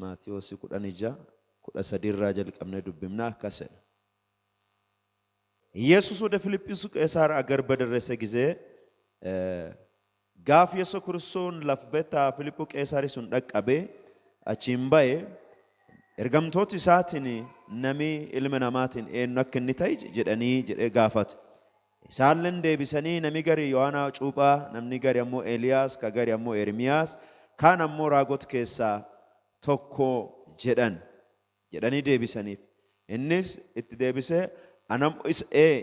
Maatiyos kudhanija kudha sadirraa jalqabnee dubbifna akkasii. Yesus ወደ ፊልጵስዩስ ቄሳር አገር በደረሰ ጊዜ ጋፍ ኢየሱስ ክርስቶስን ለፍበታ ፊልጵ ቄሳሪሱን ደቀበ አቺን ባዬ ergamtooti isaatiin nami ilma namaatiin eenyu akka inni ta'e jedhanii jedhee gaafate. Isaalleen deebisanii nami gari Yohaanaa Cuuphaa, namni gari ammoo Eeliyaas, ka gari ammoo Ermiyaas, kaan ammoo raagota keessaa tokko jedhanii deebisaniif. Innis itti deebisee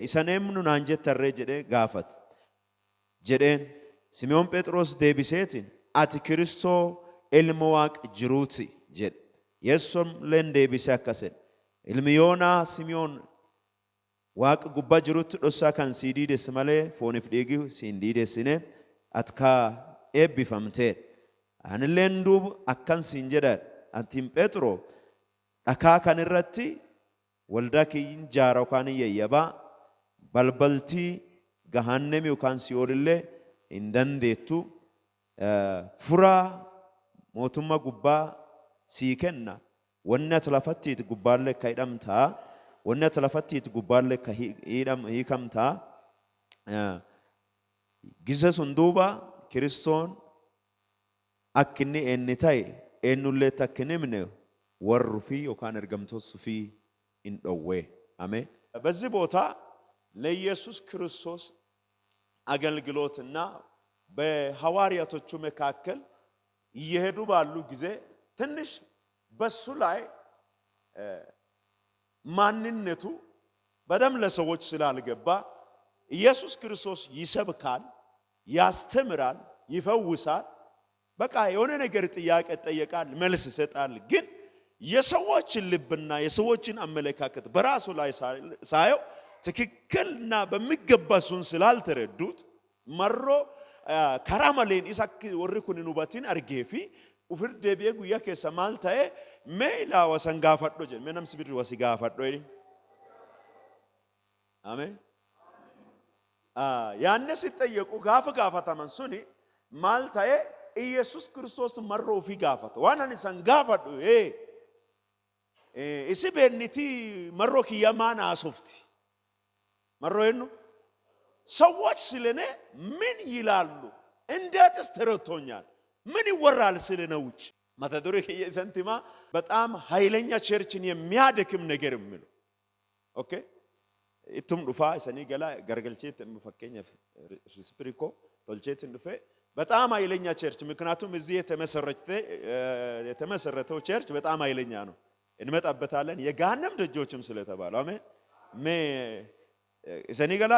isan eenyu naan jettarree jedhee gaafate. Jedheen Simi'oon Phexros deebiseetiin ati Kiristoo ilma Waaqa jiruuti jedhe. Yesuun leen deebisee akkasii ilmi Yoonaa Simi'oon Waaqa gubbaa jirutti dhossaa kan sii diidesse malee fooniif dhiigi siin diidessine ati kaa eebbifamtee. Anilleen duuba akkan siin jedhan atiin Phexroo dhakaa kan irratti waldaa kiyyin jaara yookaan yayyabaa balbaltii gahannem yookaan si'oolillee hin dandeettu furaa mootummaa gubbaa sii kenna wanni ati lafattiit gubbaallee ka hidhamtaa wanni ati lafattiit gubbaallee ka hiikamtaa gisa sun duuba Kiristoon akka inni eenyu ta'e eenyullee takka hin himne warri fi yookaan ergamtoota fi hin dhowwe. አሜን። በዚህ ቦታ ለኢየሱስ ክርስቶስ አገልግሎትና በሐዋርያቶቹ መካከል እየሄዱ ባሉ ጊዜ ትንሽ በሱ ላይ ማንነቱ በደም ለሰዎች ስላልገባ ኢየሱስ ክርስቶስ ይሰብካል፣ ያስተምራል፣ ይፈውሳል። በቃ የሆነ ነገር ጥያቄ ጠየቃል፣ መልስ ይሰጣል። ግን የሰዎችን ልብና የሰዎችን አመለካከት በራሱ ላይ ሳየው ትክክልና በሚገባሱን ስላልተረዱት መሮ ከራማሌን ኢሳክ ወርኩን ኑባቲን አርጌፊ ufir deebi'ee guyyaa keessa maal ta'e mee ilaa wasan gaafadho jedhe mee namsi birri wasi gaafadho jedhe. Ameen. Yaanne ሲጠየቁ gaafataman suni maal ta'e ኢየሱስ ክርስቶስ marroo fi gaafata waan ani san gaafadho isi beenniti marroo kiyya maan haasofti marroo ennu ሰዎች ስለኔ ምን ይላሉ እንዴትስ ተረድቶኛል ምን ይወራል ስለነው ውጭ ማታዶሪ ከየሰንቲማ በጣም ኃይለኛ ቸርችን የሚያደክም ነገር የሚሉ ኦኬ እቱም ዱፋ ሰኒ ገላ ገርገልቼት መፈከኛ ስፒሪኮ ቶልቼት እንዱፈ በጣም ኃይለኛ ቸርች ምክንያቱም እዚህ የተመሰረተው ቸርች በጣም ኃይለኛ ነው እንመጣበታለን የጋነም ደጆችም ስለተባለው አሜን ሰኒ ገላ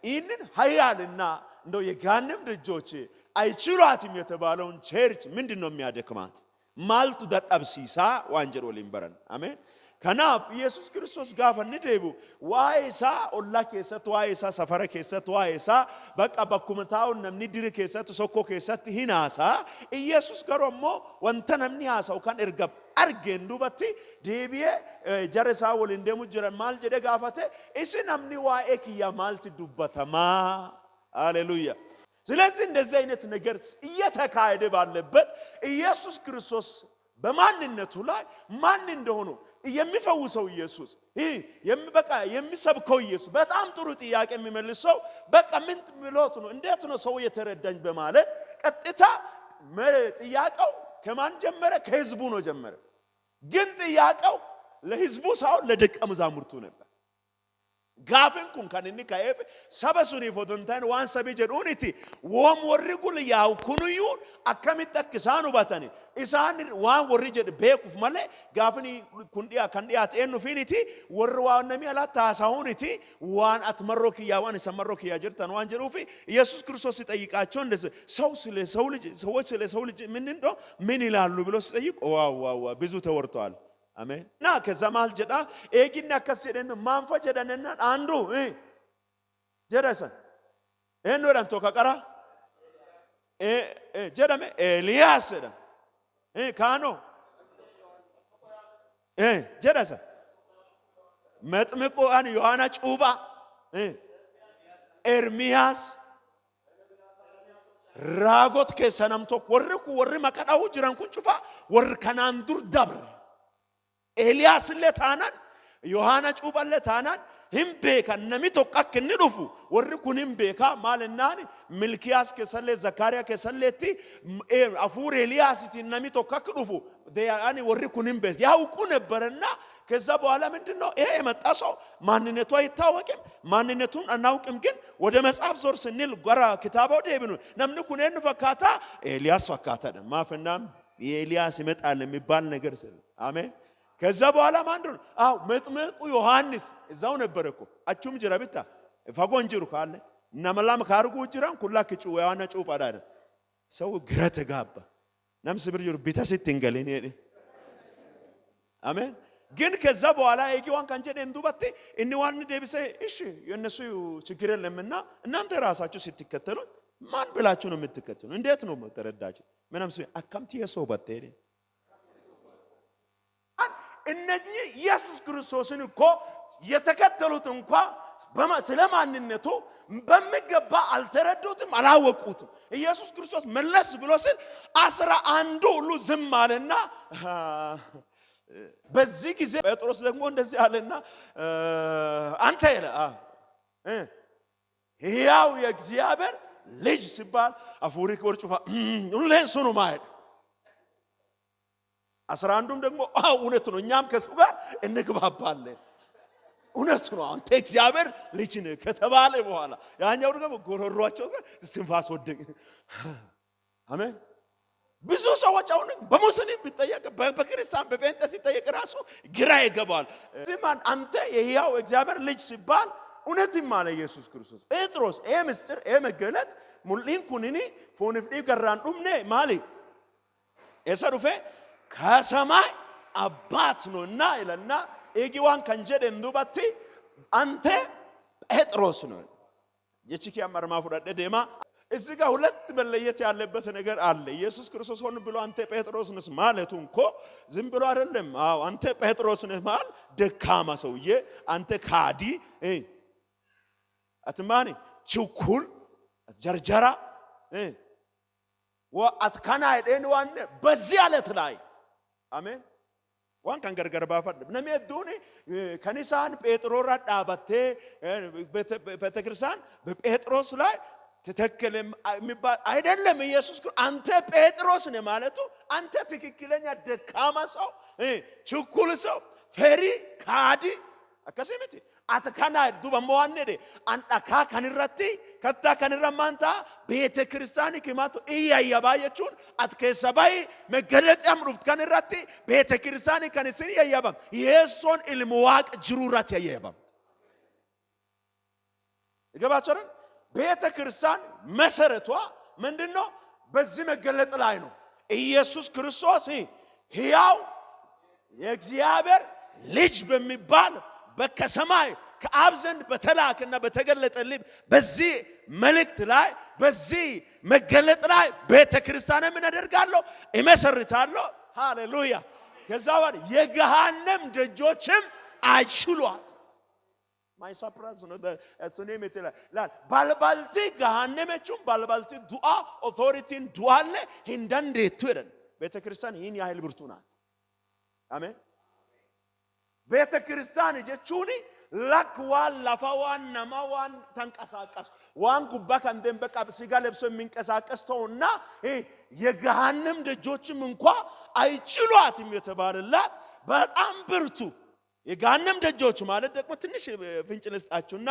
ይህንን ኃያልና እንደው የጋነም ደጆች አይችሏትም የተባለውን ቸርች ምንድነው የሚያደክማት ማልቱ ደጣብሲሳ ዋንጀሮ ሊምበረን አሜን ከናፍ ኢየሱስ ክርስቶስ ጋር እንደይቡ ዋይሳ ኦላ ከሰት ዋይሳ ሰፈረ ከሰት ዋይሳ በቃ በኩመታው ነምኒ ድር ከሰት ሶኮ ከሰት ሂናሳ ኢየሱስ ገሮሞ ወንተ ነምኒ ያሳው ካን እርገብ አርገንዱበቲ ዴቢየ ጀረሳ ወል እንደሙ ጀረ ማል ጀደ ጋፈተ እሺ ነምኒ ዋኤክ ያማልት ዱበተማ ሃሌሉያ። ስለዚህ እንደዚህ አይነት ነገር እየተካሄደ ባለበት ኢየሱስ ክርስቶስ በማንነቱ ላይ ማን እንደሆነ የሚፈውሰው ኢየሱስ በቃ የሚሰብከው ኢየሱስ በጣም ጥሩ ጥያቄ የሚመልሰው በቃ ምን ብሎት ነው እንዴት ነው ሰው የተረዳኝ በማለት ቀጥታ ጥያቄው ከማን ጀመረ ከህዝቡ ነው ጀመረ። ግን ጥያቄው ለህዝቡ ሳይሆን ለደቀ መዛሙርቱ ነበር። ጋፍን ኩን ካንኒ ካይፍ ሰበሱኒ ፎዶንታን ዋን ሰቢጀዱኒቲ ወም ወርጉል ያው ኩኑዩ አከሚጠክሳኑ ባታኒ ኢሳን ዋን ወርጀድ ቤኩፍ ማለ ጋፍኒ ኩንዲያ ካንዲያት ኤኑ ፊኒቲ ወርዋነሚ አላታሳውኒቲ ዋን አትመሮክ ያዋን ሰመሮክ ያጀርታን ዋን ጀሩፊ ኢየሱስ ክርስቶስ ሲጠይቃቸው እንደዚህ ሰው ስለ ሰው ልጅ ሰዎች ስለ ሰው ልጅ ምን ይላሉ ብሎ ሲጠይቅ ዋው ብዙ ተወርቷል። አሜን ና ከዘማል ጀዳ ኤጊና ከሰደን ማንፈ ጀዳነና አንዱ ጀዳሰ ኤኖራንቶ ከቀራ ጀዳሜ ኤልያስ ደ ካኖ ጀዳሰ መጥምቁ አን ዮሐና ጩባ ኤርሚያስ ragot keessanam tokko warri maqadhaa'u jiran kun cufa warri kanaan dur dabre Eliyaas illee taanaan Yohaana cuuphallee taanaan hin beekan namni tokko akka inni dhufu warri kun hin beeka maalinnaani Milkiyaas keessallee Zakariyaa keessalleetti afuur Eliyaasitiin namni tokko akka dhufu deeyaani warri kun hin beeka ያውቁ ነበርና ከዛ በኋላ ምንድነው ይሄ የመጣ ሰው ማንነቱ አይታወቅም ማንነቱን አናውቅም ግን ወደ መጽሐፍ ዞር ስንል ጎራ ክታባው ደብኑ ነምን ኩነን ፈካታ ኤልያስ ፈካታ ማፈናም የኤልያስ ይመጣል የሚባል ነገር ስለ አሜን ከዛ በኋላ ማንድነው አው መጥምቁ ዮሐንስ እዛው ነበረኮ አቹም ጅራብታ ፈጎንጅሩ ካለ እናመላም ካርጉ ጅራን ኩላክ ጩ ያና ጩ ጳዳደ ሰው ግራ ተጋባ ነምስ ብርጅሩ ቢታሲትንገለኔ አሜን ግን ከዛ በኋላ የጊዋን ካንጀደ እንዱባቴ እንዋን ደብሰ እሺ የነሱ ችግር የለምና እናንተ ራሳችሁ ስትከተሉ ማን ብላችሁ ነው የምትከተሉ እንዴት ነው ተረዳችሁ ምንም ሰው አካምቲ የሰው ባቴ እነኚህ ኢየሱስ ክርስቶስን እኮ የተከተሉት እንኳን ስለማንነቱ በሚገባ አልተረዱትም አላወቁትም ኢየሱስ ክርስቶስ መለስ ብሎ ሲል 11 ሁሉ ዝም አለና በዚህ ጊዜ ጴጥሮስ ደግሞ እንደዚህ አለና አንተ ይላ ሕያው የእግዚአብሔር ልጅ ሲባል አፉሪክ ወርጩፋ ሁሌን ሱኑ ማይድ 11ዱም ደግሞ እውነት ነው እኛም ከሱ ጋር እንግባባለን እውነት ነው አንተ እግዚአብሔር ልጅ ነህ ከተባለ በኋላ ያኛው ደግሞ ጎረሯቸው ስንፋስ ወደቀ አሜን ብዙ ሰዎች አሁን በሙስሊም ቢጠየቅ በክርስቲያን በጴንጤ ሲጠየቅ ራሱ ግራ ይገባል ዝማን አንተ የሕያው እግዚአብሔር ልጅ ሲባል እውነትም አለ ኢየሱስ ክርስቶስ ጴጥሮስ ምስጢር መገለጥ ሙሊን ኩኒኒ ፎንፍዲ ገራን ዱምኔ ማሊ እሰሩፈ ከሰማይ አባት ነውና ይለና ኤጊዋን ከንጀደ እንዱባቲ አንተ ጴጥሮስ ነው የቺኪ አማርማ ፈዳደ ደማ እዚህ ጋር ሁለት መለየት ያለበት ነገር አለ ኢየሱስ ክርስቶስ ሆነ ብሎ አንተ ጴጥሮስ ነህ ማለቱ እንኮ ዝም ብሎ አይደለም አዎ አንተ ጴጥሮስ ነህ ማለት ደካማ ሰውዬ አንተ ካዲ አትማኒ ችኩል ጀርጀራ ወአትካና አይደን በዚህ አለት ላይ አሜን ዋን ካን ገርገር ባፈድ ነሜዱኒ ከኒሳን ጴጥሮስ ዳባቴ ቤተክርስቲያን በጴጥሮስ ላይ ተተከለም የሚባል አይደለም ኢየሱስ አንተ ጴጥሮስ ነህ ማለቱ አንተ ትክክለኛ ደካማ ሰው ችኩል ሰው ፈሪ ካዲ አከሰምቲ አተካና ዱበሞዋነደ አንዳካ ከንረቲ ከታ ከንረማንታ ቤተክርስቲያን ከማቶ እያያባየቹን አትከሰባይ መገለጥ ያምሩት ከንረቲ ቤተክርስቲያን ከንስሪ ያያባም ኢየሱስን ኢልሙዋቅ ጅሩራት ያያባም ይገባቸዋል ቤተክርስቲያን መሰረቷ ምንድነው በዚህ መገለጥ ላይ ነው ኢየሱስ ክርስቶስ ሕያው የእግዚአብሔር ልጅ በሚባል በከሰማይ ከአብ ዘንድ በተላከና በተገለጠ ልብ በዚህ መልእክት ላይ በዚህ መገለጥ ላይ ቤተክርስቲያን ምን አደርጋለሁ እመሰርታለሁ ሃሌሉያ ከዛ ወዲህ የገሃነም ደጆችም አይችሏት ማይ ሰርፕራይዝ ነው እሱኔም ይላል ባልባልቲ ገሃነመቹም ባልባልቲ ዱአ ኦቶሪቲን ዱአለ እንደንዴቱ ይላል ቤተክርስቲያን ይህን ያህል ብርቱ ናት አሜን ቤተክርስቲያን ጀቹኒ ላክዋን ላፋዋን ነማዋን ተንቀሳቀስ ዋን ጉባ ከንደም በቃ ሲጋ ለብሶ የሚንቀሳቀስተውና የገሃነም ደጆችም እንኳን አይችሏትም የተባለላት በጣም ብርቱ የገሃነም ደጆች ማለት ደግሞ ትንሽ ፍንጭ ልስጣችሁና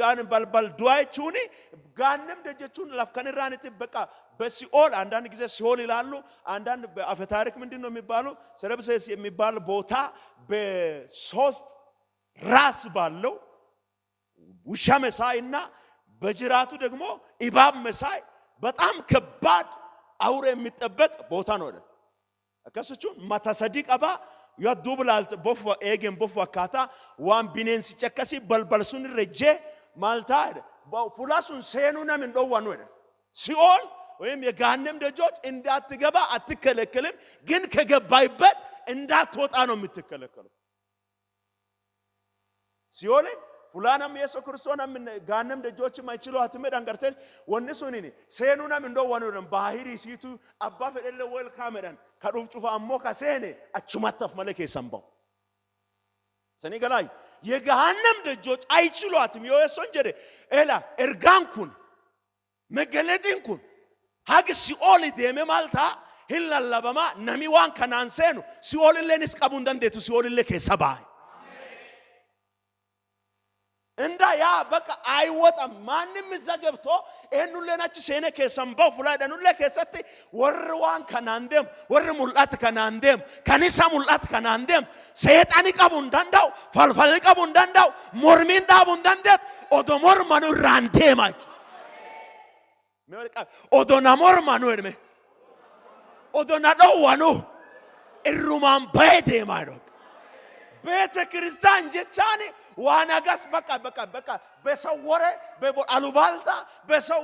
ጋንም ባልባል ዱአይቹኒ ገሃነም ደጆቹን ላፍከንራንት በቃ በሲኦል አንዳንድ ጊዜ ሲኦል ይላሉ አንዳንድ በአፈ ታሪክ ምንድነው የሚባለው ሰረብሰስ የሚባል ቦታ በሶስት ራስ ባለው ውሻ መሳይና በጅራቱ ደግሞ ኢባብ መሳይ በጣም ከባድ አውሬ የሚጠበቅ ቦታ ነው አይደል አከሰቹን ማታሰዲቀባ ያዱብላል ቦፍ ኤገን ቦፍ አካታ ዋን ቢኔንስ ጨከሲ በልበልሱን ረጀ ማልታ ፉላሱን ሰኑና ምን ደዋኑ አይደል ሲኦል ወይም የገሃነም ደጆች እንዳትገባ አትከለከልም ግን ከገባይበት እንዳትወጣ ነው የምትከለከለው ሲኦል ፉላናም ኢየሱስ ክርስቶስንም ጋነም ደጆችም አይችሏትም ዳንገርተን ወንሱኒኒ ሴኑናም እንደው ወኑንም ባሂሪ ሲቱ አባ ፈደለ ወልካም ዳን ከዱፍ ጩፋ አሞ ከሴኔ አቹማተፍ መለከ ሰምባው ሰኒ ገላይ የገሃነም ደጆች አይችሏትም የወሰን ጀደ ኤላ እርጋንኩን መገለጥንኩን ሀግ ሲኦል ደመ ማልታ ሂላላበማ ነሚዋን ከናንሰኑ ሲኦል ለንስ ቀቡን ደንደቱ ሲኦል ለከ ሰባይ እንዳ ያ በቃ አይወጣም ማንም ዘገብቶ እኑ ለናች ሴነ ከሰምባው ፍላዳኑ ለከሰተ ወርዋን ከናንደም ወር ሙላት ከናንደም ከኒሳ ሙላት ከናንደም ሰይጣን ቀቡ እንዳንዳው ፈልፈል ቀቡ እንዳንዳው ሞርሚን ዳቡ እንዳንደት ኦዶሞር ማኑ ራንቴማች ኦዶና ሞር ማኑ እድሜ ኦዶና ደዋኑ እሩማን በደማዶ ቤተ ክርስቲያን ጀቻኔ ዋናጋስ በቃ በሰው ወሬ በአሉባልታ በሰው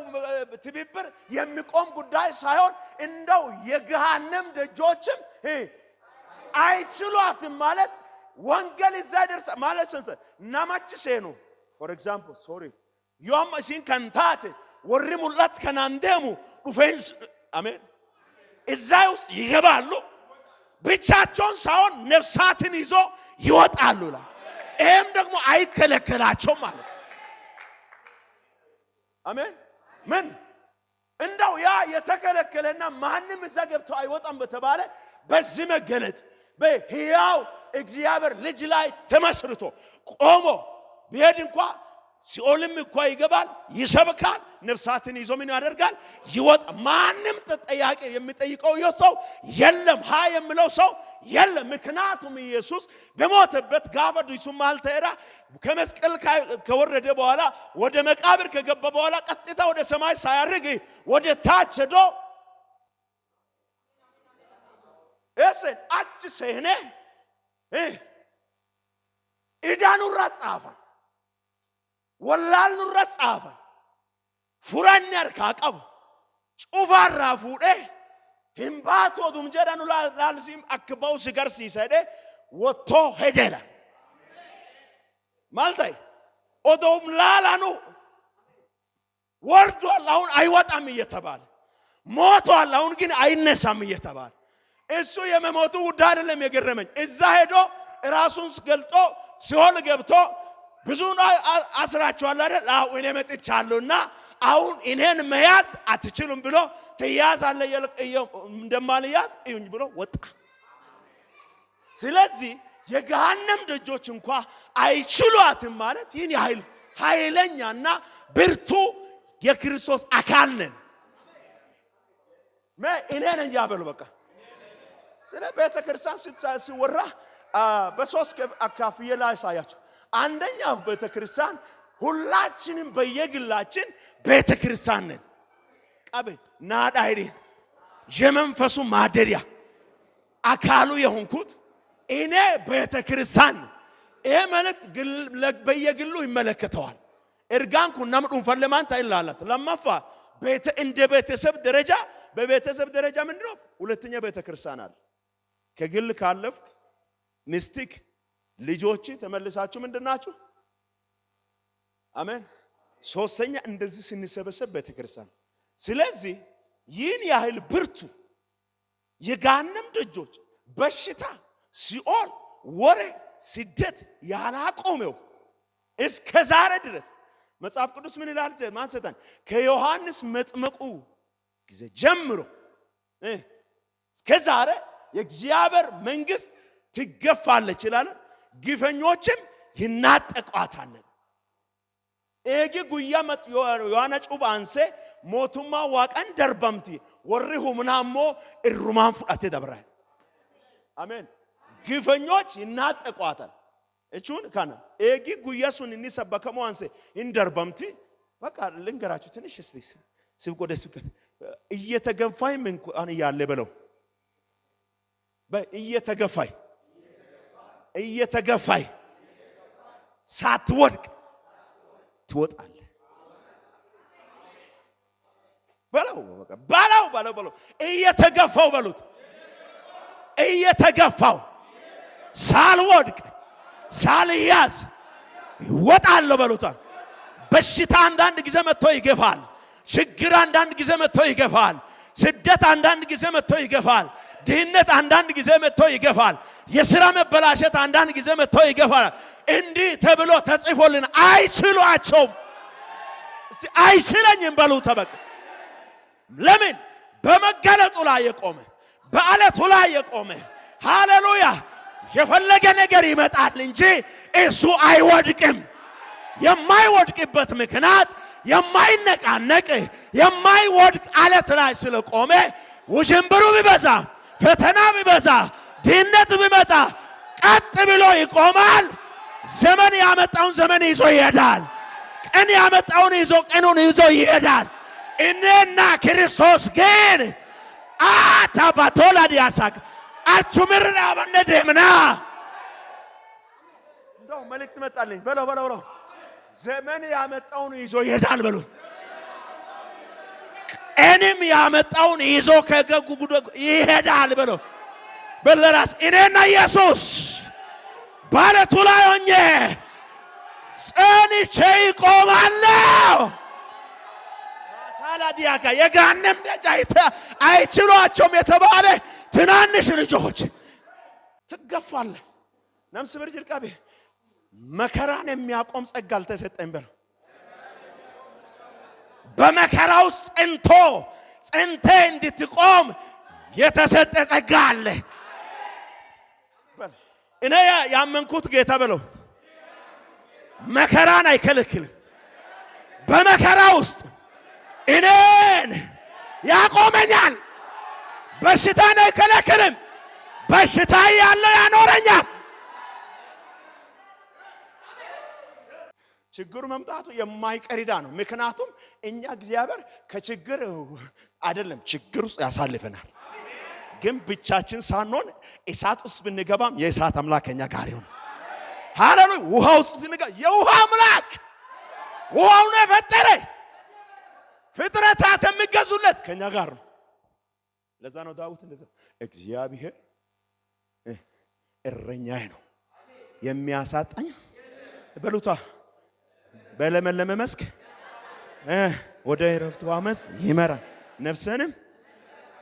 ትብብር የሚቆም ጉዳይ ሳይሆን እንደው የገሃነም ደጆችም አይችሏትም ማለት ወንጌል ይዛደርስ ማለት ናማች ሴኑ for example sorry ዮም ሲን ካንታቴ ወሪ ሙላት ከናንደሙ ዱፌንስ አሜን እዛው ይገባሉ ብቻቸውን ሳይሆን ነፍሳትን ይዞ ይወጣሉ ላ እም ደግሞ አይከለከላቸው ማለት አሜን ምን እንደው ያ የተከለከለና ማንም እዛ ገብቶ አይወጣም በተባለ በዚህ መገለጥ በሕያው እግዚአብሔር ልጅ ላይ ተመስርቶ ቆሞ ቢሄድ እንኳን ሲኦልም እንኳን ይገባል ይሰብካል ነፍሳትን ይዞ ምን ያደርጋል ይወጣ ማንም ተጠያቂ የሚጠይቀው ሰው የለም ሀ የሚለው ሰው የለም ምክንያቱም ኢየሱስ በሞተበት ጋፈዱ ይሱማል ተራ ከመስቀል ከወረደ በኋላ ወደ መቃብር ከገባ በኋላ ቀጥታ ወደ ሰማይ ሳያርግ ወደ ታች ሄዶ እሰን አጭ ሰኔ ኢዳኑ ራጻፋ ወላሉ ራጻፋ ፉራን ያርካቀብ ጩፋራ ፉዴ ህምባቶ ዱምጀዳኑ ላልሲም አክባው ሲገርሲ ሰደ ወጥቶ ሄደላ ማልታይ ኦዶም ላላኑ ወርዷል አሁን አይወጣም እየተባለ ሞቷል አሁን ግን አይነሳም እየተባለ እሱ የመሞቱ ጉዳይ አይደለም የገረመኝ እዛ ሄዶ ራሱን ገልጦ ሲሆን ገብቶ ብዙ አስራቸዋል አይደል አሁን እኔ መጥቻለሁና አሁን እኔን መያዝ አትችሉም ብሎ ተያዛለ እንደማልያዝ እዩኝ ብሎ ወጣ ስለዚህ የገሃነም ደጆች እንኳን አይችሏትም ማለት ይህን ኃይለኛና ብርቱ የክርስቶስ አካል ነን እኔን ያበሉ በቃ ስለ ቤተ ክርስቲያን ሲወራ በሶስት አካፍዬ ላይ ሳያችሁ አንደኛው ቤተ ክርስቲያን ሁላችንም በየግላችን ቤተ ክርስቲያን ነን ቀበ ናዳይሪ የመንፈሱ ማደሪያ አካሉ የሆንኩት እኔ ቤተ ክርስቲያን ይሄ መልእክት በየግሉ ይመለከተዋል እርጋንኩ ናምዱን ፈለማን ታይላላት ለማፋ ቤተ እንደ ቤተሰብ ደረጃ በቤተሰብ ደረጃ ምንድነው ሁለተኛ ቤተ ክርስቲያን አለ ከግል ካለፍክ ሚስቲክ ልጆች ተመልሳችሁ ምንድናችሁ አሜን ሶስተኛ እንደዚህ ስንሰበሰብ ቤተ ክርስቲያን ስለዚህ ይህን ያህል ብርቱ የገሃነም ደጆች በሽታ ሲኦል ወሬ ስደት ያላቆመው እስከ ዛሬ ድረስ መጽሐፍ ቅዱስ ምን ይላል ማንሰታን ከዮሐንስ መጥመቁ ጊዜ ጀምሮ እስከ ዛሬ የእግዚአብሔር መንግስት ትገፋለች ይላል ግፈኞችም ይናጠቋታል ኤጊ ጉያ መጥ ዮሐና ጩባ አንሴ ሞቱማ ዋቀን ደርበምቲ ወሪሁ ምናሞ እሩማን ፍቃተ ደብራይ አሜን ግፈኞች ይናጠቋታል እቹን ካና ኤጊ ጉያሱን እንሰበከሙ አንሴ እንደርበምቲ በቃ ልንገራችሁ ትንሽ እስቲ ስብቆ ደስ እየተገፋይ ምን አን ያለ በለው እየተገፋይ ሳትወድቅ ትወጣለህ በለው እየተገፋው በሉት እየተገፋው ሳልወድቅ ሳልያዝ ይወጣል በሉታል። በሽታ አንዳንድ ጊዜ መጥቶ ይገፋል። ችግር አንዳንድ ጊዜ መጥቶ ይገፋል። ስደት አንዳንድ ጊዜ መጥቶ ይገፋል። ድህነት አንዳንድ ጊዜ መጥቶ ይገፋል። የሥራ መበላሸት አንዳንድ ጊዜ መጥቶ ይገፋል። እንዲህ ተብሎ ተጽፎልን አይችሏቸውም። እስቲ አይችለኝም በሉ ተበቅ ለምን በመገለጡ ላይ የቆመ በአለቱ ላይ የቆመ ሃሌሉያ የፈለገ ነገር ይመጣል እንጂ እሱ አይወድቅም። የማይወድቅበት ምክንያት የማይነቃነቅ የማይወድቅ አለት ላይ ስለቆመ ውዥንብሩ ቢበዛ ፈተና ቢበዛ ድህነት ቢመጣ ቀጥ ብሎ ይቆማል። ዘመን ያመጣውን ዘመን ይዞ ይሄዳል። ቀን ያመጣውን ይዞ ቀኑን ይዞ ይሄዳል። እኔና ክርስቶስ ግን አታባቶላ ዲያሳክ አቹምርና በነደምና እንደው መልእክት መጣልኝ በለው ዘመን ያመጣውን ይዞ ይሄዳል በሉ። ቀንም ያመጣውን ይዞ ከገጉ ይሄዳል በሉ። በለራስ እኔና ኢየሱስ ባለቱ ላይ ሆኜ ጸንቼ ይቆማለሁ። ታላዲያካ የገሃነም ደጅ አይችሏቸውም የተባለ ትናንሽ ልጆች ትገፋለህ። ነፍስ ብርጅ ልቃቤ መከራን የሚያቆም ጸጋ አልተሰጠኝ በለው። በመከራ ውስጥ ጸንተ እንድትቆም የተሰጠ ጸጋ አለ። እኔ ያመንኩት ጌታ በለው መከራን አይከለክልም። በመከራ ውስጥ እኔን ያቆመኛል። በሽታን አይከለክልም። በሽታ ያለ ያኖረኛል። ችግሩ መምጣቱ የማይቀሪዳ ነው። ምክንያቱም እኛ እግዚአብሔር ከችግር አይደለም ችግር ውስጥ ያሳልፈናል። ግን ብቻችን ሳንሆን እሳት ውስጥ ብንገባም የእሳት አምላክ ከኛ ጋር ይሁን። ሃሌሉያ ውሃ ውስጥ ዝንጋ የውሃ አምላክ ውሃውን የፈጠረ ፍጥረታት የሚገዙለት ከኛ ጋር ነው። ለዛ ነው ዳዊት እንደዛ እግዚአብሔር እረኛዬ ነው የሚያሳጣኝ በሉታ በለመለመ መስክ ወደ ዕረፍቱ መስክ ይመራል። ነፍስንም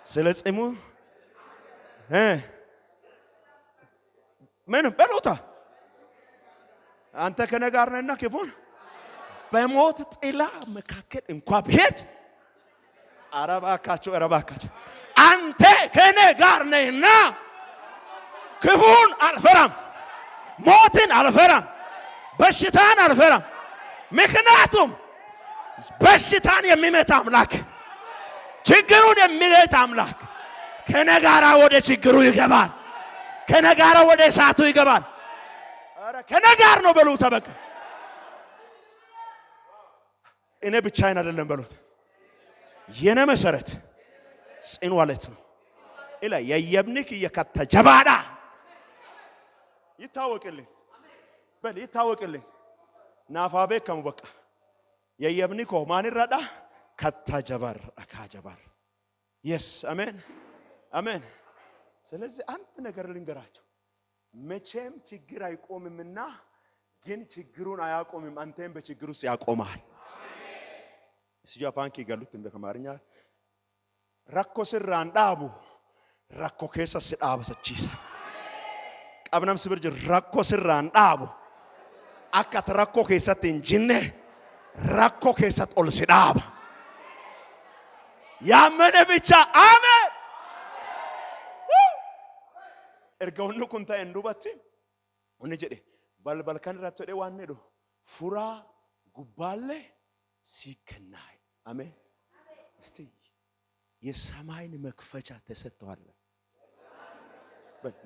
ስለ ጽሙ ምን በሉታ አንተ ከኔ ጋር ነህና ክፉን በሞት ጥላ መካከል እንኳን ብሄድ አረባካቸው አንተ ከኔ ጋር ነህና ክፉን አልፈራም፣ ሞትን አልፈራም፣ በሽታን አልፈራም። ምክንያቱም በሽታን የሚመታ አምላክ ችግሩን የሚመታ አምላክ ከኔ ጋር ወደ ችግሩ ይገባል። ከኔ ጋር ወደ እሳቱ ይገባል። አረ ከኔ ጋር ነው በሉ ተበቀ እኔ ብቻዬን አይደለም በሉት። የኔ መሰረት ጽኑ አለት ነው ኢላ የየብንክ የከተጀባዳ ይታወቅልኝ በል ይታወቅልኝ ናፋቤ ከሙ በቃ የየብንኮ ማን ይራዳ ከተጀባር አካጀባር yes አሜን አሜን። ስለዚህ አንድ ነገር ልንገራቸው መቼም ችግር አይቆምምና ግን ችግሩን አያቆምም። አንተም በችግር ውስጥ ያቆማል። ሲጃ ፋንኪ ገሉት እንደ ከማርኛ ረኮ ስራን ዳቡ ረኮ ከሰ ስዳብ ሰቺሳ ቀብናም ስብርጅ ረኮ ስራን ዳቡ አካት ረኮ ከሰት እንጂነ ረኮ ከሰት ኦል ስዳብ ያመነ ብቻ አሜን። ergawnu kunta endubatti onni jedhe balbal kan ratto de wanne do fura guballe ሲከናይ አሜን። እስቲ የሰማይን መክፈቻ ተሰጥቷል።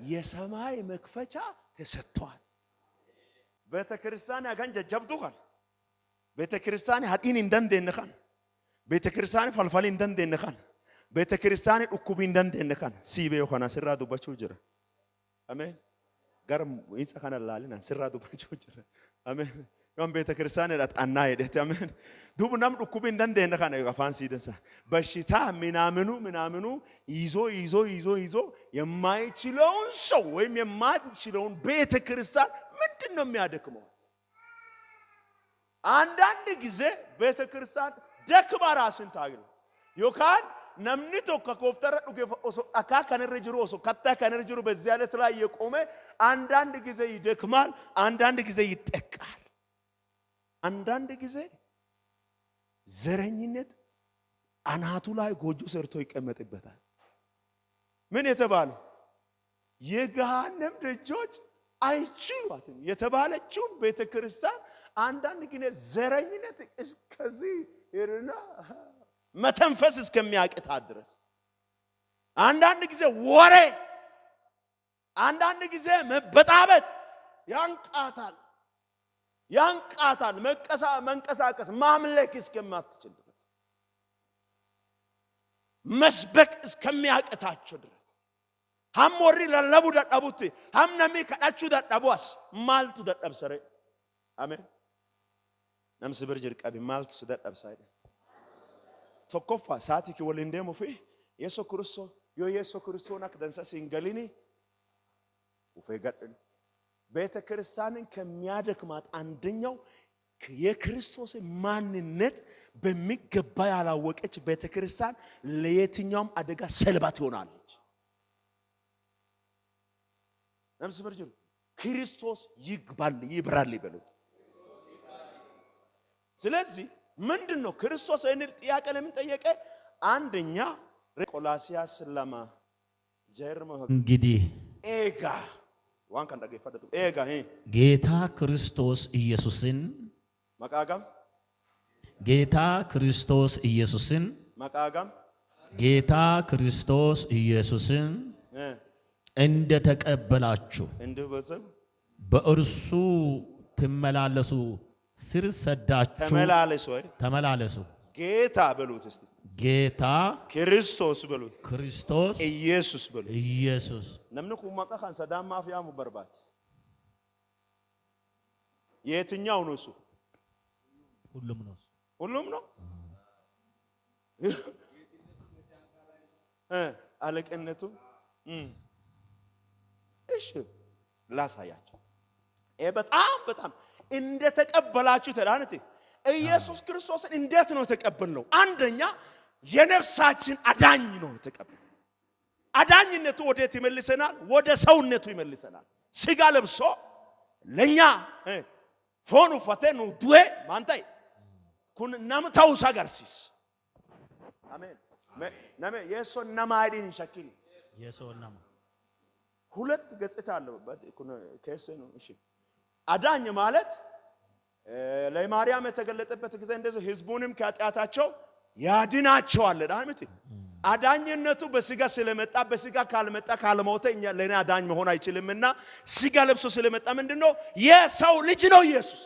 የሰማይ መክፈቻ ተሰጥቷል። ቤተክርስቲያን ያገን ጀብዱካን ቤተክርስቲያን ሀዲን እንደንደነካን ቤተክርስቲያን ፈልፈል እንደንደነካን ቤተክርስቲያን ኡኩብ እንደንደነካን ሲቤ ሆና ስራ ዱባቹ ጅራ አሜን። ጋር ይጻካና ላልና ስራ ዱባቹ ጅራ አሜን። ዮም ቤተክርስቲያን አጣና ሄደት አሜን። ዱብናም ኡኩብ እንደንደነካን አፋን ሲደሳ በሽታ ምናምኑ ይዞ የማይችለውን ሰው ወይም የማይችለውን ቤተክርስቲያን ምንድነው የሚያደክመው? አንዳንድ ጊዜ ቤተክርስቲያን ደክማ ራስን ታግል ዮካን namni tokko kooftara dhuge akka kanarra jiru oso katta kanarra jiru በዚህ አይነት ላይ የቆመ አንዳንድ ጊዜ ይደክማል አንዳንድ ጊዜ ይጠቃል አንዳንድ ጊዜ ዘረኝነት አናቱ ላይ ጎጆ ሰርቶ ይቀመጥበታል ምን የተባለው የገሃነም ደጆች አይችሏትም የተባለችው ቤተክርስቲያን አንዳንድ ጊዜ ዘረኝነት እስከዚህ ይርና መተንፈስ እስከሚያቅታት ድረስ አንዳንድ ጊዜ ወሬ አንዳንድ ጊዜ መበጣበጥ ያንቃታል መንቀሳቀስ ማምለክ እስከማትችል ድረስ መስበክ እስከሚያቅታቸው ድረስ ሐሞሪ ለለቡ ደዳቡት ሐምነሚ ከዳቹ ደዳቧስ ማልቱ ደዳብሰረ አሜን ነምስ ብርጅር ቀቢ ማልቱ ደዳብሳይደ tokkoffa saati ki waliin deemu fi Yesu Kristo yoo Yesu Kristo nak dansa singalini ufee gadhan ቤተ ክርስቲያንን ከሚያደክማት አንደኛው የክርስቶስ ማንነት በሚገባ ያላወቀች ቤተ ክርስቲያን ለየትኛውም አደጋ ሰለባ ትሆናለች ነምስ በርጅሩ ክርስቶስ ይብራል ይበሉ ስለዚህ ምንድነው ክርስቶስ እኔ ጥያቄ ለምን ጠየቀ አንደኛ ቆላሲያስ ለማ ጀርመ እንግዲህ ኤጋ ዋን ካን ደገፈደቱ ኤጋ ጌታ ክርስቶስ ኢየሱስን መቃጋም ጌታ ክርስቶስ ኢየሱስን መቃጋም ጌታ ክርስቶስ ኢየሱስን እንደ ተቀበላችሁ እንደበዘብ በእርሱ ትመላለሱ ስር ሰዳችሁ ተመላለሱ ጌታ በሉት እስቲ ጌታ ክርስቶስ በሉት ክርስቶስ ኢየሱስ በሉት ኢየሱስ ነምኑ ኩማቃ ካን ሰዳም ማፊያ ሙበርባት የትኛው ነው እሱ ሁሉም ነው አለቀነቱ እሺ ላሳያችሁ በጣም እንደ ተቀበላችሁ ተዳንተ ኢየሱስ ክርስቶስን እንዴት ነው ተቀበልነው አንደኛ የነፍሳችን አዳኝ ነው ተቀበል አዳኝነቱ ወዴት ይመልሰናል ወደ ሰውነቱ ይመልሰናል ስጋ ለብሶ ለኛ ፎኑ ፈተኑ ዱዌ ማንታይ ኩን ናምታው ሳጋርሲስ አሜን ነመ የሶን ነማይዲን ሸኪል የሶን ነማ ሁለት ገጽታ አለው ኩን ከሰ ነው እሺ አዳኝ ማለት ለማርያም የተገለጠበት ጊዜ እንደዚህ ህዝቡንም ከኃጢአታቸው ያድናቸዋል ዳምት አዳኝነቱ በስጋ ስለመጣ በስጋ ካልመጣ ካልሞተ እኛ ለኔ አዳኝ መሆን አይችልምና ስጋ ለብሶ ስለመጣ ምንድነው የሰው ልጅ ነው ኢየሱስ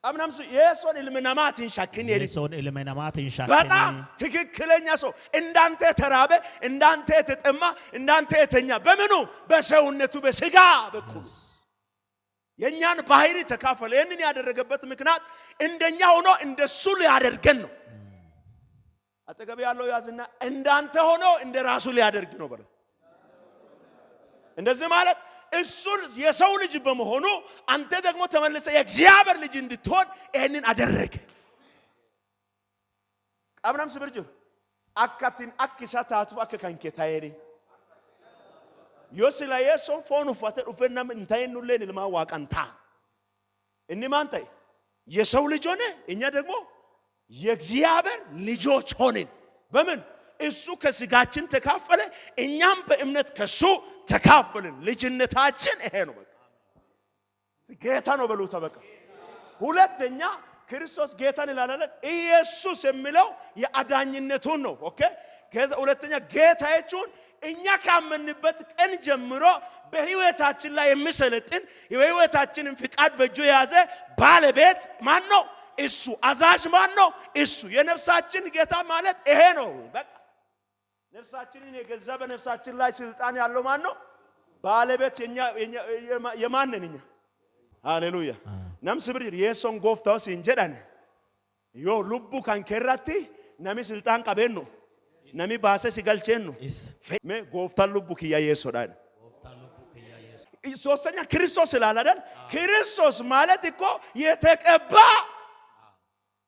አምናም የሶን ኢልመናማትን ሻክን የሶን ኢልመናማትን ሻክን በጣም ትክክለኛ ሰው እንዳንተ ተራበ እንዳንተ ተጠማ እንዳንተ የተኛ በምኑ በሰውነቱ በስጋ በኩል የኛን ባህሪ ተካፈለ የነን ያደረገበት ምክንያት እንደኛ ሆኖ እንደሱ ሊያደርገን ነው አጠገብ ያለው ያዝና እንዳንተ ሆኖ እንደራሱ ሊያደርግ ነው በለው እንደዚህ ማለት እሱ የሰው ልጅ በመሆኑ አንተ ደግሞ ተመለሰ የእግዚአብሔር ልጅ እንድትሆን ይሄንን አደረገ አብራም ስብርጁ አካቲን አክሳታቱ አከካንከታየሪ ዮስላ የሶን ፎኑ ፈተ ኡፈናም እንታይኑለን ለማ ዋቃንታ እንማንታይ የሰው ልጅ ሆነ እኛ ደግሞ የእግዚአብሔር ልጆች ሆነን በምን እሱ ከስጋችን ተካፈለ እኛም በእምነት ከሱ ተካፈልን ልጅነታችን ይሄ ነው በቃ ጌታ ነው በሉ ተበቃ ሁለተኛ ክርስቶስ ጌታን ይላል ኢየሱስ የሚለው የአዳኝነቱን ነው ኦኬ ሁለተኛ ጌታችን እኛ ካመንበት ቀን ጀምሮ በህይወታችን ላይ የሚሰለጥን የህይወታችንን ፍቃድ በእጁ የያዘ ባለቤት ማን ነው እሱ አዛዥ ማን ነው እሱ የነፍሳችን ጌታ ማለት ይሄ ነው በቃ ነፍሳችንን የገዛ በነፍሳችን ላይ ስልጣን ያለው ማን ነው ባለቤት የማንነኛ ሃሌሉያ ነምስ ብር የሶን ጎፍታው ሲንጀዳን ዮ ልቡ ካንከራቲ ነሚ ስልጣን ቀበን ነው ነሚ ባሰ ሲገልቼን ነው ሜ ጎፍታ ልቡ kiya yesoዳን ሶስተኛ ክርስቶስ ይላል አይደል? ክርስቶስ ማለት እኮ የተቀባ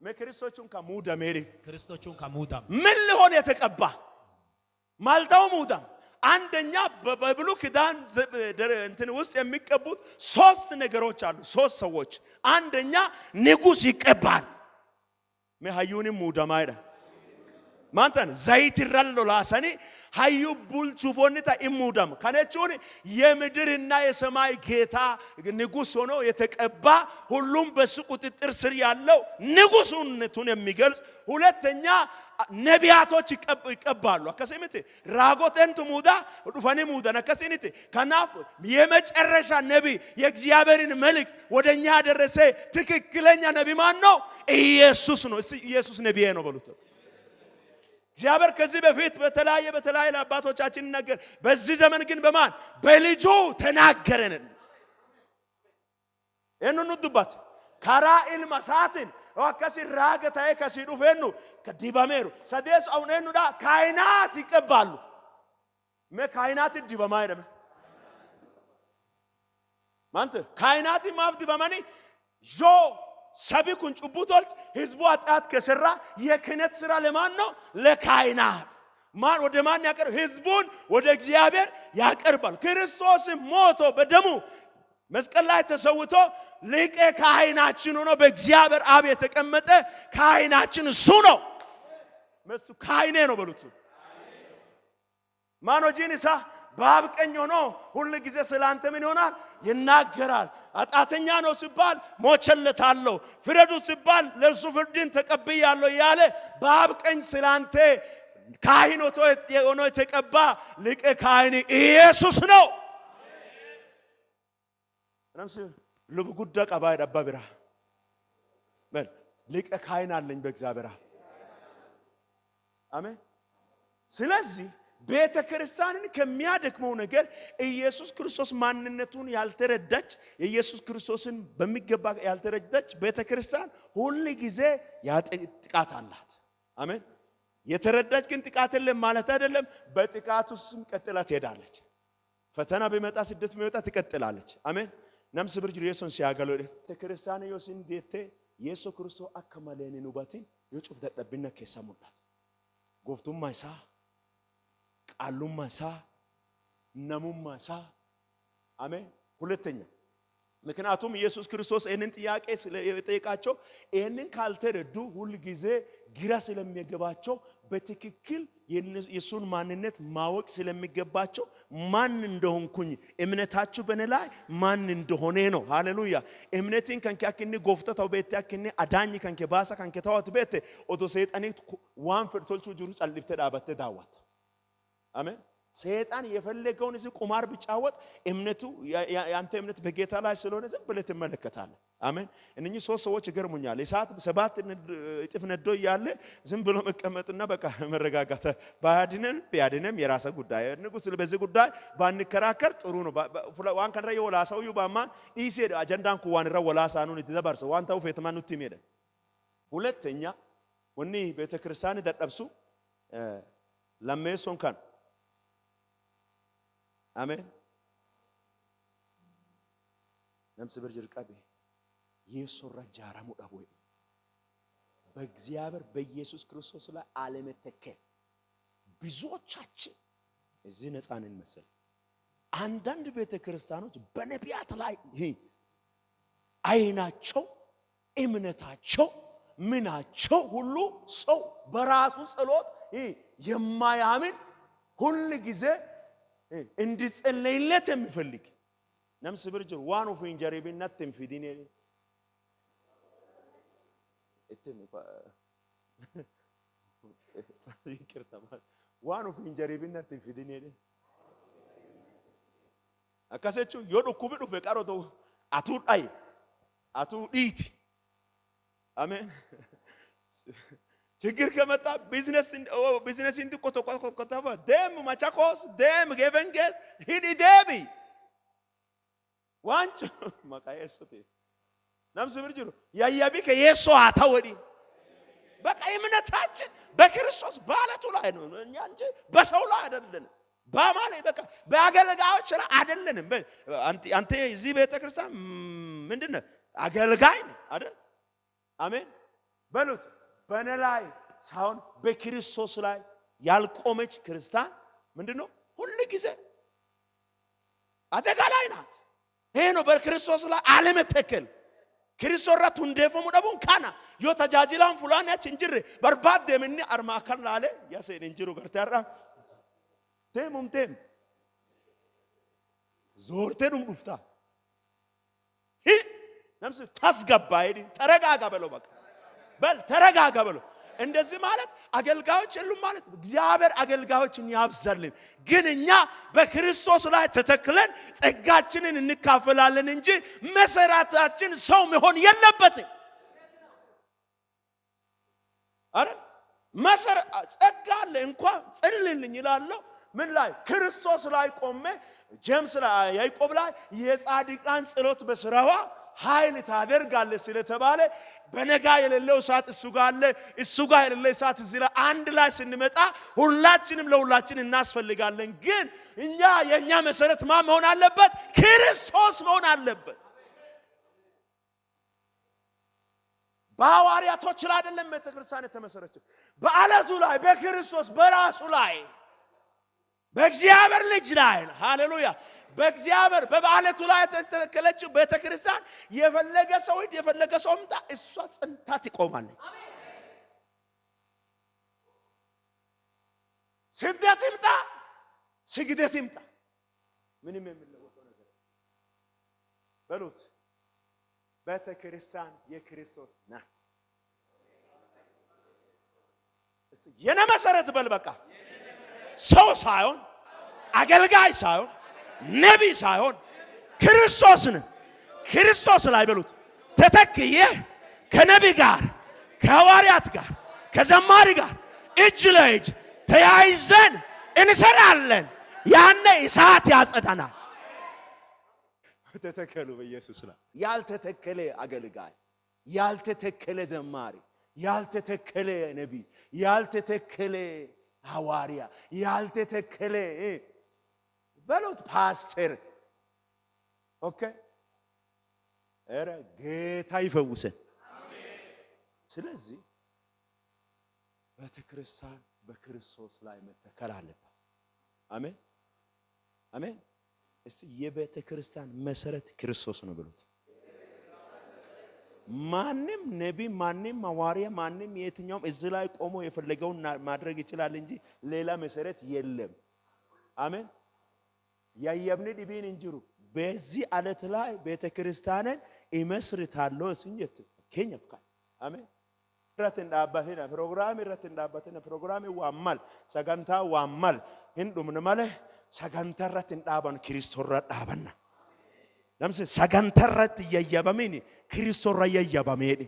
መክርስቶቹን ከሙዳሜሪ ክርስቶቹን ከሙዳም ምን ሊሆን የተቀባ ማልታው ሙዳም አንደኛ በብሉይ ኪዳን እንትን ውስጥ የሚቀቡት ሶስት ነገሮች አሉ። ሶስት ሰዎች አንደኛ ንጉስ ይቀባል። መሃዩኒ ሙዳማይዳ ማንተን ዘይት ይራሎ ላሰኒ ሃዩ ቡልቹፎንታ ኢሙዳም ከነቹን የምድርና የሰማይ ጌታ ንጉስ ሆኖ የተቀባ ሁሉም በሱ ቁጥጥር ስር ያለው ንጉሱነቱን የሚገልጽ ሁለተኛ ነቢያቶች ይቀባሉ። አከሰምት ራጎተንቱ ሙዳ ዱፋኒ ሙዳ ነከሰንት ከናፍ የመጨረሻ ነብይ የእግዚአብሔርን መልእክት ወደኛ ያደረሰ ትክክለኛ ነብይ ማን ነው? ኢየሱስ ነው። ኢየሱስ ነብይ ነው በሉት። እግዚአብሔር ከዚህ በፊት በተለያየ ለአባቶቻችን ነገር በዚህ ዘመን ግን በማን በልጁ ተናገረን። እነኑ ዱባት ካራኢል ማሳትን ወከሲ ራገታዬ ከሲዱ ፈኑ ከዲባሜሩ ሰደስ አውነኑ ዳ ካይናት ይቀባሉ። ካይናት ዲባማ አይደለም ማንተ ካይናት ማፍ ዲባማኒ ጆ ሰቢኩን ጩቡቶል ህዝቡ አጣት ከሰራ የክህነት ስራ ለማን ነው? ለካይናት። ማን ወደ ማን ያቀርብ? ህዝቡን ወደ እግዚአብሔር ያቀርባል። ክርስቶስ ሞቶ በደሙ መስቀል ላይ ተሰውቶ ሊቀ ካህናችን ሆኖ በእግዚአብሔር አብ የተቀመጠ ካህናችን እሱ ነው። መስቱ ካህኔ ነው በሉት። ማን ወጂንሳ በአብ ቀኝ ሆኖ ሁሉ ጊዜ ስላንተ ምን ይሆናል? ይናገራል። አጣተኛ ነው ሲባል ሞቸለታለሁ፣ ፍረዱ ሲባል ለእርሱ ፍርድን ተቀብያለሁ ያለ በአብ ቀኝ ስላንተ ካህን ሆኖ የተቀባ ሊቀ ካህን ኢየሱስ ነው። ነምስ ልብ ጉዳ ቀባይ ደባ ብራ በል ሊቀ ካህን አለኝ በእግዚአብሔር። አሜን። ስለዚህ ቤተ ክርስቲያንን ከሚያደክመው ነገር ኢየሱስ ክርስቶስ ማንነቱን ያልተረዳች ኢየሱስ ክርስቶስን በሚገባ ያልተረዳች ቤተ ክርስቲያን ሁሉ ጊዜ ጥቃት አላት። አሜን። የተረዳች ግን ጥቃት የለም ማለት አይደለም። በጥቃቱ ስም ቀጥላ ትሄዳለች። ፈተና ቢመጣ ስደት ቢመጣ ትቀጥላለች። አሜን። ነምስ ብርጅ ኢየሱስን ሲያገለው ቤተ ክርስቲያን ኢየሱስን ዴቴ ኢየሱስ ክርስቶስ አከማለኒ ኑባቲን የጩፍ ደደብነ ከሰሙላት ጎፍቱም ማይሳ ቃሉም ማሳ ነሙም ማሳ አሜን። ሁለተኛ ምክንያቱም ኢየሱስ ክርስቶስ እነን ጥያቄ ስለጠየቃቸው እነን ካልተረዱ ሁሉ ጊዜ ግራ ስለሚገባቸው በትክክል የሱን ማንነት ማወቅ ስለሚገባቸው ማን እንደሆንኩኝ እምነታችሁ በእኔ ላይ ማን እንደሆነ ነው። ሃሌሉያ። እምነትን ከንከያክኒ ጎፍተታው ቤትያክኒ አዳኝ ከንከባሳ ከንከታውት ቤት ኦዶ ሰይጣን ዋን ፍርቶልቹ ጁሩ ጸልፍተ ዳበተ ዳዋት አሜን። ሰይጣን የፈለገውን እዚህ ቁማር ቢጫወት እምነቱ ያንተ እምነት በጌታ ላይ ስለሆነ ዝም ብለህ ትመለከታለህ። አሜን። እነኚህ ሶስት ሰዎች ይገርሙኛል። እሳት ሰባት እጥፍ ነዶ ያለ ዝም ብሎ መቀመጥና በቃ መረጋጋት ቢያድነም የራስ ጉዳይ ንጉስ በዚህ ጉዳይ ባንከራከር ጥሩ ነው። ዋን ከራ የወላሳው ይባማን ኢሴ አጀንዳን ኩዋን ራ ወላሳኑን ይተባርሰ ዋንታው ፈተማኑ ትሜደ ሁለተኛ ወኒ ቤተክርስቲያን ደደብሱ ለሜሶን ካን አሜን። ነምስ ብርጅር ቀቢ የሶራ ጃራሙ ዳቦይ በእግዚአብሔር በኢየሱስ ክርስቶስ ላይ አለመተከል ብዙዎቻችን እዚህ ነፃንን መሰል አንዳንድ ቤተክርስቲያኖች በነቢያት ላይ አይናቸው እምነታቸው ምናቸው ሁሉ ሰው በራሱ ጸሎት የማያምን ሁሉ ጊዜ እንዲጸለይለት የሚፈልግ ነምስ ብርጅር ዋን ኦፍ ኢንጀሪቢነት ተንፊዲኔ እትም ይቅርታ ዋን ኦፍ ኢንጀሪቢነት ተንፊዲኔ አካሰቹ yodukubi dhufe qaroto atu dai atu ዲት አሜን። ችግር ከመጣ ቢዝነስ እንዲቆጣ ደም ማቻኮስ ደም ገቨንገስ ሂዲ ደቢ ዋንጭ ማቃየሱት ነምስ ብርጅሩ ያያቢ ከየሱ አታወዲ በቃ እምነታችን በክርስቶስ ባለቱ ላይ ነው እንጂ በሰው ላይ አይደለም። በማለ በቃ በአገልጋዮች ላይ አይደለንም። አንተ እዚህ ቤተክርስቲያን ምንድነው አገልጋይ ነህ አይደል? አሜን በሉት። በእኔ ላይ ሳይሆን በክርስቶስ ላይ ያልቆመች ክርስቲያን ምንድነው ሁሉ ጊዜ አደጋ ላይ ናት። ይሄ ነው በክርስቶስ ላይ አለመተከል። ክርስቶስ ራቱ እንደፈሙ ደቡን ካና ዮ ተጃጅላን ፉላን ያች እንጅር በርባድ ደምኒ አርማካን ላለ ያሰን እንጅሩ ገርታራ ተሙምተም ዞርተንም ዱፍታ ነምስ ታስገባይዲ ተረጋጋ በለው በቃ በል ተረጋጋ በለው። እንደዚህ ማለት አገልጋዮች የሉም ማለት እግዚአብሔር አገልጋዮችን ያብዛልን። ግን እኛ በክርስቶስ ላይ ተተክለን ጸጋችንን እንካፈላለን እንጂ መሰረታችን ሰው መሆን የለበትም። አረ መሰረት ጸጋ አለ እንኳን ጸልልልኝ ይላል። ምን ላይ ክርስቶስ ላይ ቆመ ጄምስ ላይ ያዕቆብ ላይ የጻድቃን ጸሎት በስራዋ ኃይል ታደርጋለህ ስለተባለ በነጋ የሌለው እሳት እሱ ጋር አለ፣ እሱ ጋር የሌለው እሳት እዚህ ላይ አንድ ላይ ስንመጣ ሁላችንም ለሁላችን እናስፈልጋለን። ግን እኛ የኛ መሰረት ማን መሆን አለበት? ክርስቶስ መሆን አለበት። በሐዋርያቶች ላይ አይደለም ቤተክርስቲያን የተመሰረተችው፣ በአለቱ ላይ በክርስቶስ በራሱ ላይ በእግዚአብሔር ልጅ ላይ ሃሌሉያ። በእግዚአብሔር በአለቱ ላይ የተተከለችው ቤተክርስቲያን የፈለገ ሰው የፈለገ ሰው ምጣ እሷ ጸንታ ትቆማለች። ስደት ይምጣ ስግደት ይምጣ ምንም የሚለወጠው ነገር በሉት ቤተክርስቲያን የክርስቶስ ናት። እስቲ የኔ መሰረት በል በቃ ሰው ሳይሆን አገልጋይ ሳይሆን ነቢይ ሳይሆን ክርስቶስ ነው። ክርስቶስ ላይ በሉት ተተክዬ ከነቢይ ጋር ከሐዋርያት ጋር ከዘማሪ ጋር እጅ ለእጅ ተያይዘን እንሰራለን። ያኔ እሳት ያጸዳናል። ተተከሉ በኢየሱስ ላይ። ያልተተከለ አገልጋይ፣ ያልተተከለ ዘማሪ፣ ያልተተከለ ነቢይ፣ ያልተተከለ ሐዋርያ፣ ያልተተከለ በሉት ፓስተር ኦኬ እረ ጌታ ይፈውሰን። ስለዚህ ቤተክርስቲያን በክርስቶስ ላይ መተከል አለባት። አሜን አሜን። እስቲ የቤተክርስቲያን መሰረት ክርስቶስ ነው ብሉት። ማንም ነቢይ ማንም ሐዋርያ ማንም የትኛውም እዚህ ላይ ቆሞ የፈለገውን ማድረግ ይችላል እንጂ ሌላ መሰረት የለም። አሜን። ያየብን ዲቢን እንጅሩ በዚህ አለት ላይ ቤተክርስቲያንን ይመስርታለው እንጂ ከኛፍካ አሜን። ረትን ዳባቴና ፕሮግራም ዋማል ሰጋንታ ዋማል እንዱምን ማለት ሰጋንታ ረትን ዳባን ክርስቶስ ዳባና ለምስ ሰጋንታ ረት የያበመኒ ክርስቶስ የያበመኒ